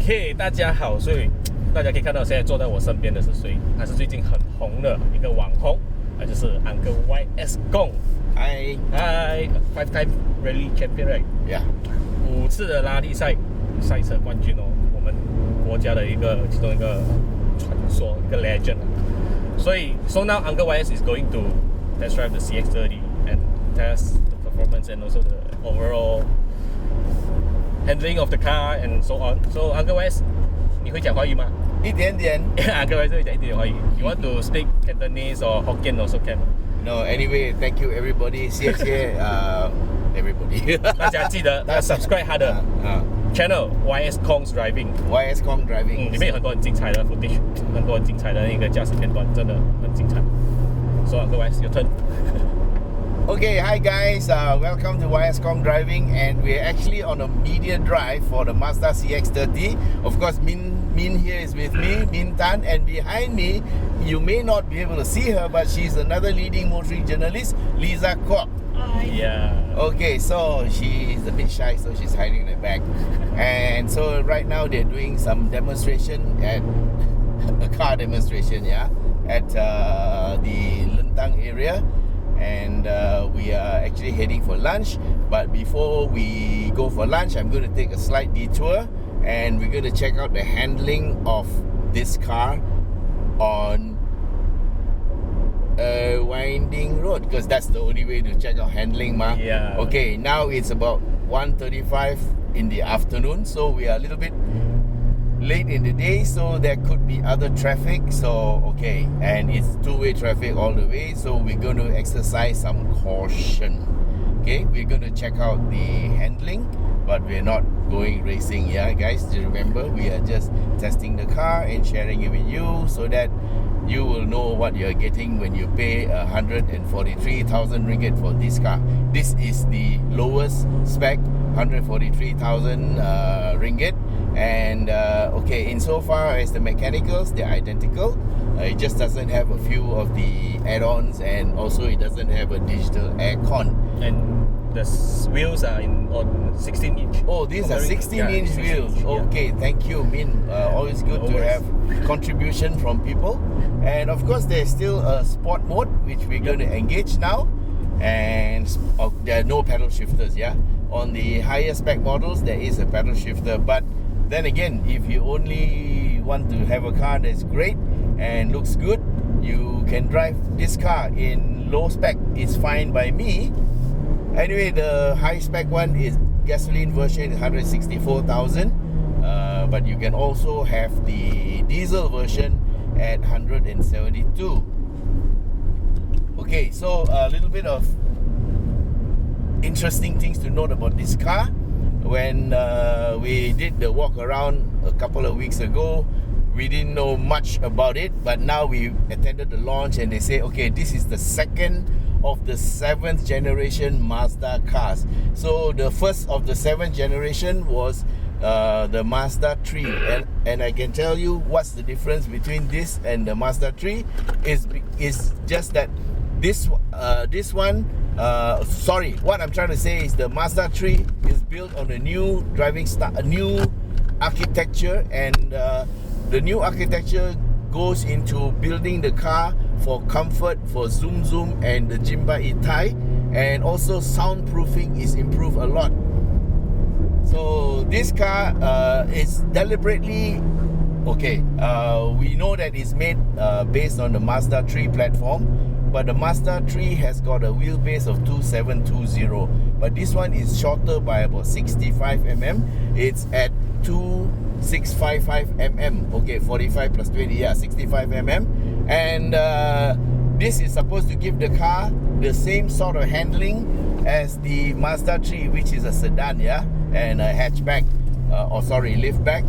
OK， 大家好，所以大家可以看到，现在坐在我身边的是谁？他是最近很红的一个网红，他就是 Uncle YS Khong。Hi. Hi, 5-time rally champion, right? Yeah. 5次的拉力赛车冠军哦，我们国家的其中一个传说，一个 legend。所以 so now Uncle YS is going to test drive the CX-30 and test the performance and also the overall handling of the car and so on. So Uncle YS, 你会讲华语吗？一点点。Uncle YS 会讲一点华语。You want to speak Cantonese or Hokkien also can. No, anyway, thank you everybody. 谢谢everybody. 大家记得要 subscribe 他的channel YS Khong's Driving. YS Khong Driving. 里面有很多很精彩的 footage， 很多很精彩的那个驾驶片段，真的很精彩。So Uncle YS, your turn. Okay, hi guys. Welcome to YS Khong Driving, and we're actually on a media drive for the Mazda CX-30. Of course, Min here is with me, Min Tan, and behind me, you may not be able to see her, but she's another leading motoring journalist, Lisa Kwok. Yeah. Okay, so she's a bit shy, so she's hiding in the back. And so right now they're doing some demonstration at a car demonstration, yeah, at the Bentong area. And we are actually heading for lunch. But before we go for lunch, I'm going to take a slight detour, and we're going to check out the handling of this car on a winding road, because that's the only way to check out handling, ma. Yeah. Okay, now it's about 1:35 in the afternoon, so we are a little bit late in the day, so there could be other traffic. So okay, and it's two-way traffic all the way, so we're going to exercise some caution. Okay, we're going to check out the handling, but we're not going racing. Yeah, guys, just remember, we are just testing the car and sharing it with you, so that you will know what you're getting when you pay 143,000 ringgit for this car. This is the lowest spec, 143,000 ringgit. And okay, insofar as the mechanicals, they're identical. It just doesn't have a few of the add-ons, and also it doesn't have a digital aircon. And the wheels are on 16-inch. Oh, these are 16-inch wheels. Okay, thank you, Min. Always good to have contribution from people. And of course, there's still a sport mode, which we're going to engage now. And there are no pedal shifters, yeah. On the higher spec models, there is a pedal shifter. But then again, if you only want to have a car that's great and looks good, you can drive this car in low spec. It's fine by me. Anyway, the high spec one is gasoline version, 164,000. But you can also have the diesel version at 172. Okay, so a little bit of interesting things to note about this car. When we did the walk around a couple of weeks ago, we didn't know much about it, but now we attended the launch and they say, okay, this is the second of the 7th generation Mazda cars. So the first of the 7th generation was the Mazda 3, and I can tell you what's the difference between this and the Mazda 3 is just that this one, sorry, what I'm trying to say is the Mazda 3 is built on a new driving style, a new architecture, and the new architecture goes into building the car for comfort, for zoom zoom and the Jimba Itai, and also soundproofing is improved a lot. So this car is deliberately okay. We know that it's made based on the Mazda 3 platform, but the Mazda 3 has got a wheelbase of 2720, but this one is shorter by about 65 mm. It's at 2655 mm. Okay, 45 plus 20, yeah, 65 mm. And this is supposed to give the car the same sort of handling as the Mazda 3, which is a sedan, yeah, and a hatchback, liftback.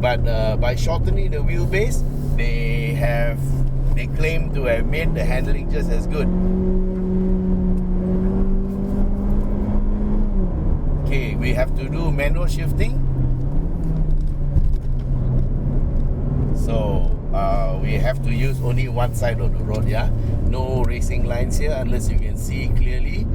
But by shortening the wheelbase, they claim to have made the handling just as good. Okay, we have to do manual shifting. So we have to use only one side of the road, yeah. No racing lines here unless you can see clearly,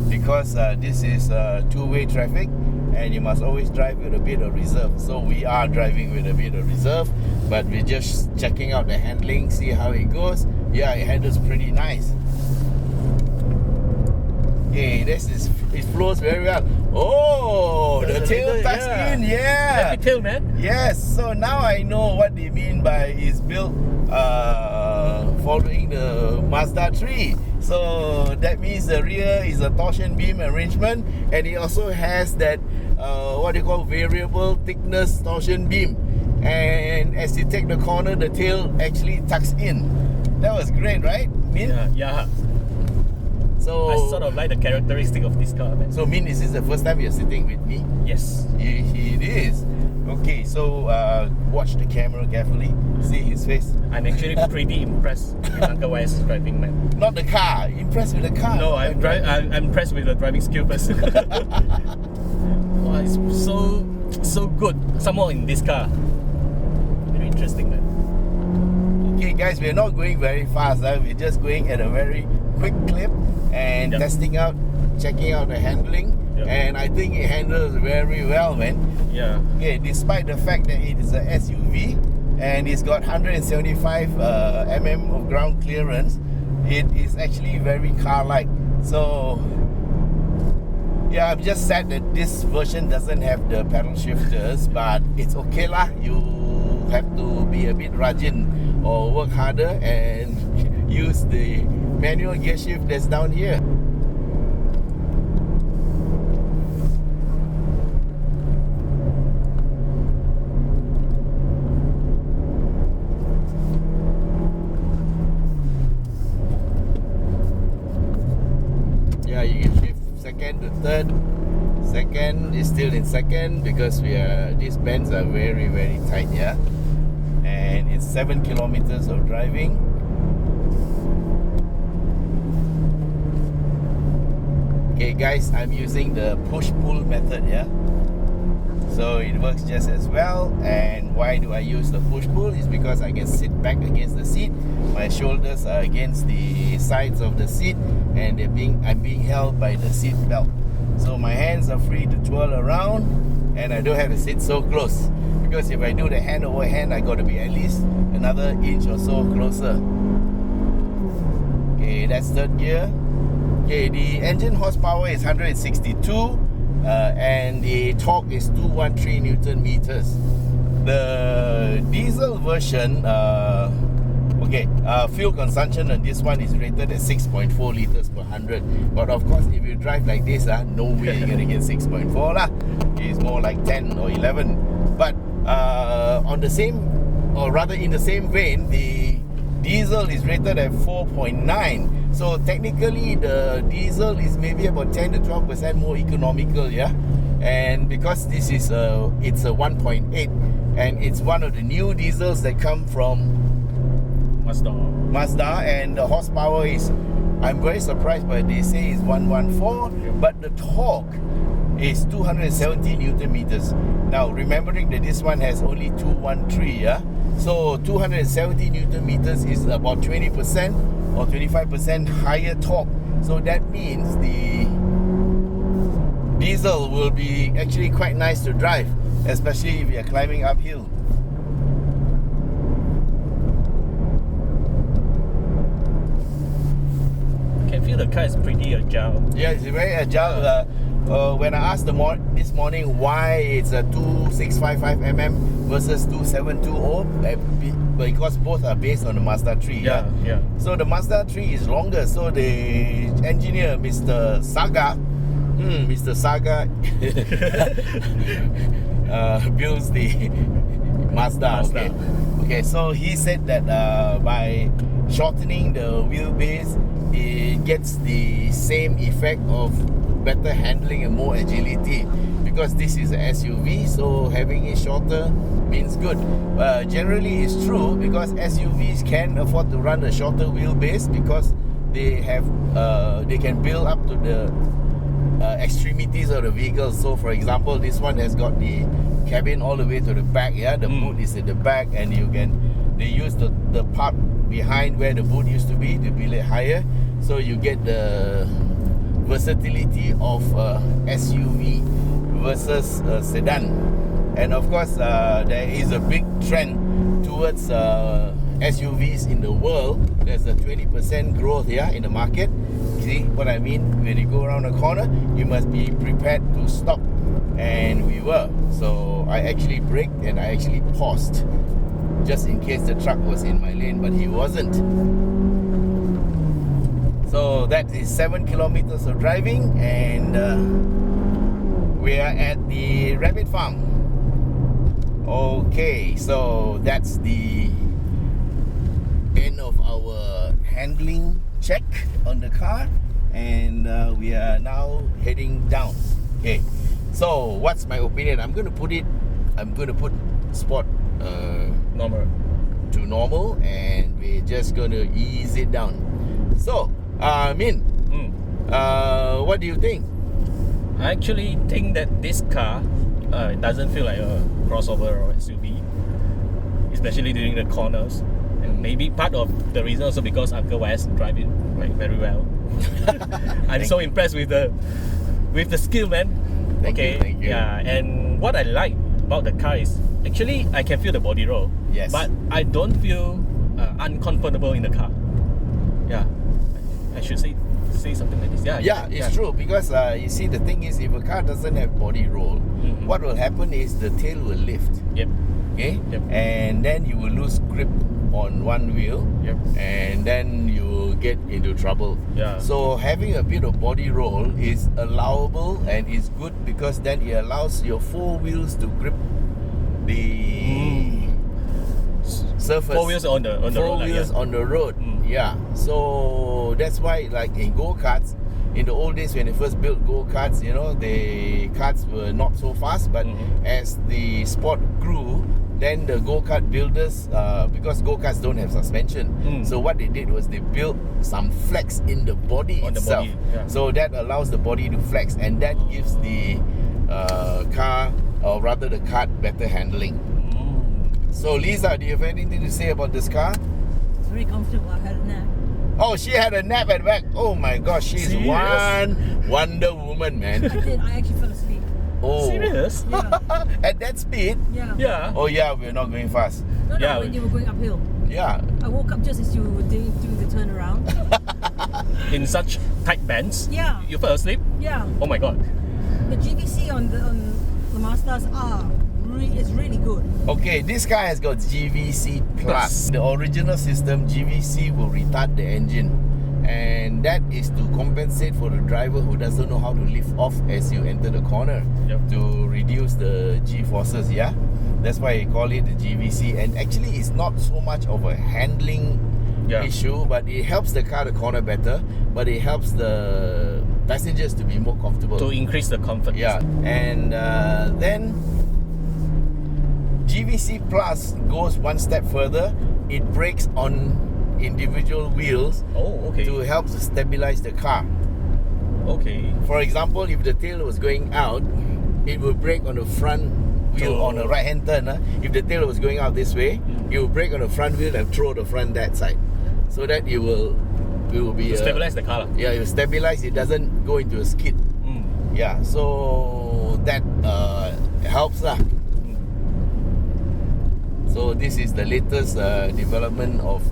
because this is two-way traffic. and you must always drive with a bit of reserve. So we are driving with a bit of reserve, but we're just checking out the handling, see how it goes. Yeah, it handles pretty nice. Okay, it flows very well. Oh, the tail tucks in, yeah. Happy tail, man. Yes, so now I know what they mean by it's built following the Mazda 3. So that means the rear is a torsion beam arrangement, and it also has that what they call variable thickness torsion beam. And as you take the corner, the tail actually tucks in. That was great, right, Min? Yeah. So I sort of like the characteristic of this car, man. So Min, is this the first time you're sitting with me? Yes. It is. Okay, so watch the camera carefully. See his face. I'm actually pretty impressed with Uncle YS's driving, man. Not the car. Impressed with the car. No, I'm impressed with the driving skill first. Wow, it's so good. Somehow in this car. Very interesting, man. Okay, guys, we're not going very fast. We're just going at a very quick clip and testing out, checking out the handling. Yep. And I think it handles very well, man. Yeah. Okay, despite the fact that it is a SUV and it's got 175 mm of ground clearance, it is actually very car-like. So yeah, I'm just sad that this version doesn't have the pedal shifters, but it's okay lah. You have to be a bit rajin or work harder and use the manual gear shift that's down here. Yeah, you can shift second to third. Second is still in second because these bends are very, very tight, yeah. And it's 7 kilometers of driving. Okay guys, I'm using the push-pull method, yeah. So it works just as well. And why do I use the push-pull? Is because I can sit back against the seat. My shoulders are against the sides of the seat, and I'm being held by the seat belt. So my hands are free to twirl around, and I don't have to sit so close. Because if I do the hand over hand, I got to be at least another inch or so closer. Okay, that's third gear. Okay, the engine horsepower is 162 and the torque is 213 Newton meters. The diesel version, fuel consumption on this one is rated at 6.4 liters per 100. But of course, if you drive like this, no way you're gonna get 6.4 lah. It's more like 10 or 11. But in the same vein, the diesel is rated at 4.9. So technically the diesel is maybe about 10 to 12% more economical, yeah. And because this is it's a 1.8 and it's one of the new diesels that come from Mazda, and the horsepower is, I'm very surprised, but they say it's 114, but the torque is 270 Newton meters. Now remembering that this one has only 213, yeah. So 270 Newton meters is about 20% or 25% higher torque. So that means the diesel will be actually quite nice to drive, especially if you're climbing uphill. Can feel the car is pretty agile. Yeah, it's very agile. When I asked this morning why it's a 2655mm versus 2720, because both are based on the Mazda 3. Yeah. So the Mazda 3 is longer. So the engineer, Mr. Saga, builds the Mazda. Okay, so he said that by shortening the wheelbase, it gets the same effect of better handling and more agility, because this is an SUV, so having it shorter means good. Generally it's true, because SUVs can afford to run a shorter wheelbase because they can build up to the extremities of the vehicle. So for example, this one has got the cabin all the way to the back, yeah. The boot is in the back, and they use the part behind where the boot used to be to build it higher, so you get the versatility of SUV versus sedan. And of course, there is a big trend towards SUVs in the world. There's a 20% growth here in the market. See what I mean? When you go around a corner, you must be prepared to stop. And we were. So I actually braked and I actually paused just in case the truck was in my lane, but he wasn't. So that is 7 kilometers of driving, and we are at the rabbit farm. Okay, so that's the end of our handling check on the car, and we are now heading down. Okay, so what's my opinion? I'm going to put sport Normal. to normal, and we're just going to ease it down. So Min, what do you think? I actually think that this car it doesn't feel like a crossover or SUV, especially during the corners. And maybe part of the reason also because Uncle West drive it like very well. I'm so impressed with the skill, man. Thank you. Yeah, and what I like about the car is actually I can feel the body roll. Yes. But I don't feel uncomfortable in the car. Yeah, I should say something like this. Yeah, it's true, because you see, the thing is, if a car doesn't have body roll, what will happen is the tail will lift. Yep. Okay. Yep. And then you will lose grip on one wheel. Yep. And then you will get into trouble. Yeah. So having a bit of body roll is allowable and is good, because then it allows your four wheels to grip the surface. Four wheels on the road. Four wheels on the road. Yeah. So that's why, like in go-karts, in the old days when they first built go-karts, you know, the karts were not so fast, but as the sport grew, then the go-kart builders, because go-karts don't have suspension, so what they did was they built some flex in the body On the itself. body, yeah. So that allows the body to flex, and that gives the car, or rather the kart, better handling. So Lisa, do you have anything to say about this car? It's very comfortable. I had a nap. Oh, she had a nap at back. Oh my gosh, she's Serious? one Wonder Woman, man. I did. I actually fell asleep. Oh, Serious? Yeah. at that speed? Yeah. Yeah. Oh yeah, we're not going fast. No, Yeah. when you were going uphill. Yeah. I woke up just as you were doing the turnaround. In such tight bands. Yeah. You fell asleep? Yeah. Oh my god. The GVC on the Mazdas is really good. Okay, this car has got GVC Plus. The original system, GVC will retard the engine, and that is to compensate for the driver who doesn't know how to lift off as you enter the corner, to reduce the G forces. Yeah, that's why I call it the GVC. And actually, it's not so much of a handling issue, but it helps the car to corner better, but it helps the passengers to be more comfortable, To increase the comfort. yeah. And then GVC Plus goes one step further. It brakes on individual wheels Oh, okay. to help to stabilize the car. Okay. For example, if the tail was going out, it will brake on the front wheel on the right hand turn. If the tail was going out this way, it will brake on the front wheel and throw the front that side, so that it will be To stabilize the car. yeah, it will stabilize. It doesn't go into a skid. Yeah, so that helps lah. So this is the latest development of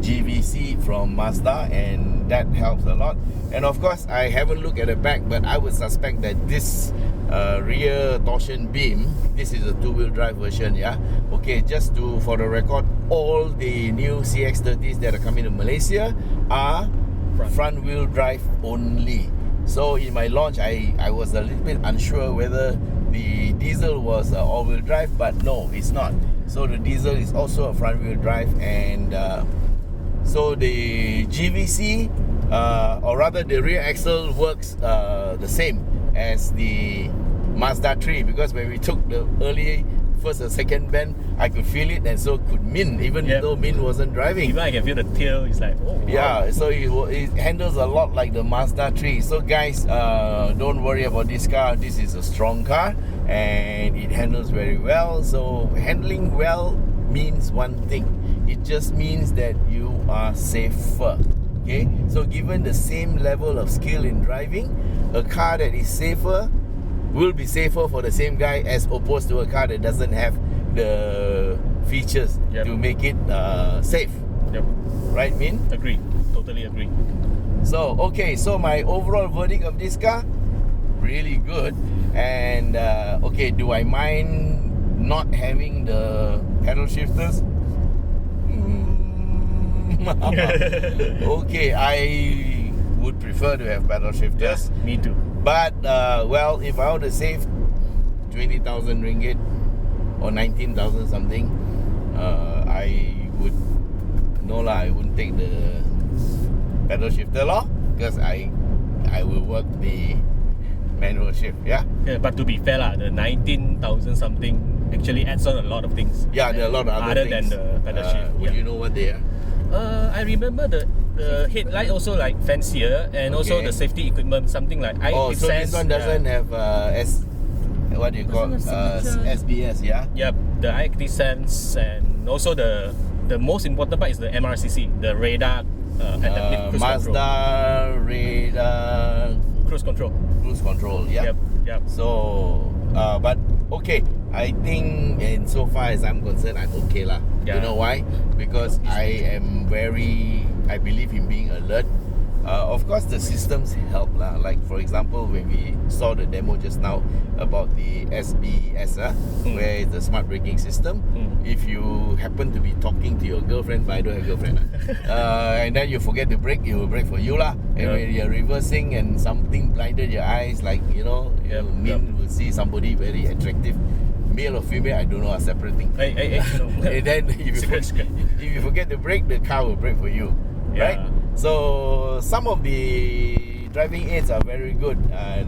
GVC from Mazda, and that helps a lot. And of course, I haven't looked at the back, but I would suspect that this rear torsion beam, this is a two-wheel drive version, yeah. Okay, just for the record, all the new CX-30s that are coming to Malaysia are front-wheel drive only. So in my launch, I was a little bit unsure whether the diesel was all-wheel drive, but no, it's not. So the diesel is also a front-wheel drive, and so the GVC, or rather the rear axle, works the same as the Mazda 3, because when we took the early first and second bend, I could feel it, and so could Min, even though Min wasn't driving. Even I can feel the tail. It's like, oh wow. Yeah, so it handles a lot like the Mazda 3. So guys, don't worry about this car. This is a strong car, and it handles very well. So handling well means one thing. It just means that you are safer. Okay, so given the same level of skill in driving, a car that is safer will be safer for the same guy as opposed to a car that doesn't have the features Yep. to make it safe. Yep. Right, Min? Agree. Totally agree. So, okay, so my overall verdict of this car, really good. And, okay, do I mind not having the pedal shifters? Okay, I would prefer to have pedal shifters. Me too. But, well, if I were to save 20,000 ringgit or 19,000 something, I would, no lah, I wouldn't take the pedal shifter lah, because I will work the manual shift, yeah? Yeah, but to be fair lah, the 19,000 something actually adds on a lot of things. Yeah, there are a lot of other than things. the pedal shift. Would Yeah. you know what they are? I remember the headlight also like fancier, and also Okay. the safety equipment, something like Oh, so this one doesn't have what do you call Doesn't have signature. SBS, yeah? Yep, the IXD sense, and also the most important part is the MRCC, the radar adaptive cruise Mazda radar control. cruise control, yeah. Yep. So, but okay, I think in so far as I'm concerned, I'm okay lah. You Yeah. know why? Because I believe in being alert. Of course, the systems help lah. Like for example, when we saw the demo just now about the SBS, where is the smart braking system. If you happen to be talking to your girlfriend, but I don't have a girlfriend, and then you forget to brake, it will brake for you lah. And when you're reversing and something blinded your eyes, like Min will see somebody very attractive, male or female, I don't know, a separate thing. Hey, no. And then if you forget to brake, the car will brake for you, right? Yeah. So some of the driving aids are very good, and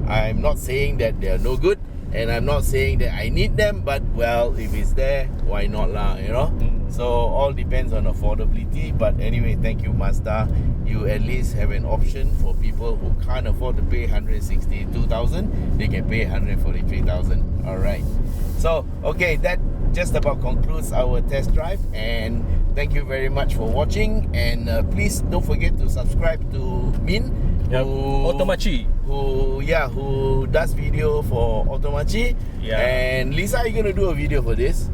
I'm not saying that they are no good, and I'm not saying that I need them, but well, if it's there, why not lah, you know? So all depends on affordability. But anyway, thank you Mazda, you at least have an option for people who can't afford to pay 162,000, they can pay 143,000. All right, so okay, that just about concludes our test drive, and thank you very much for watching. And please don't forget to subscribe to Min, Yep. Otomachi. who does video for Otomachi. Yeah. And Lisa, are you gonna do a video for this?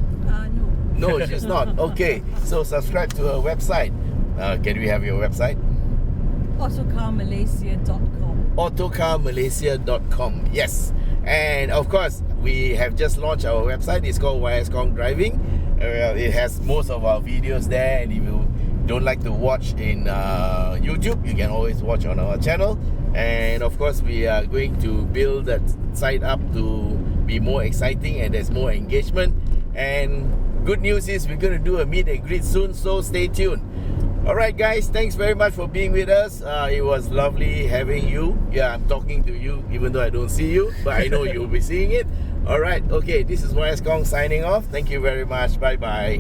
No. No, she's not. Okay, so subscribe to her website. Can we have your website? Autocarmalaysia.com. Autocarmalaysia.com. Yes. And of course, we have just launched our website. It's called Khong Driving. It has most of our videos there, and if you don't like to watch in YouTube, you can always watch on our channel. And of course, we are going to build that site up to be more exciting, and there's more engagement. And good news is we're going to do a meet and greet soon, so stay tuned. Alright guys, thanks very much for being with us. It was lovely having you. Yeah, I'm talking to you even though I don't see you, but I know you'll be seeing it. Alright, okay, this is Khong signing off. Thank you very much. Bye bye.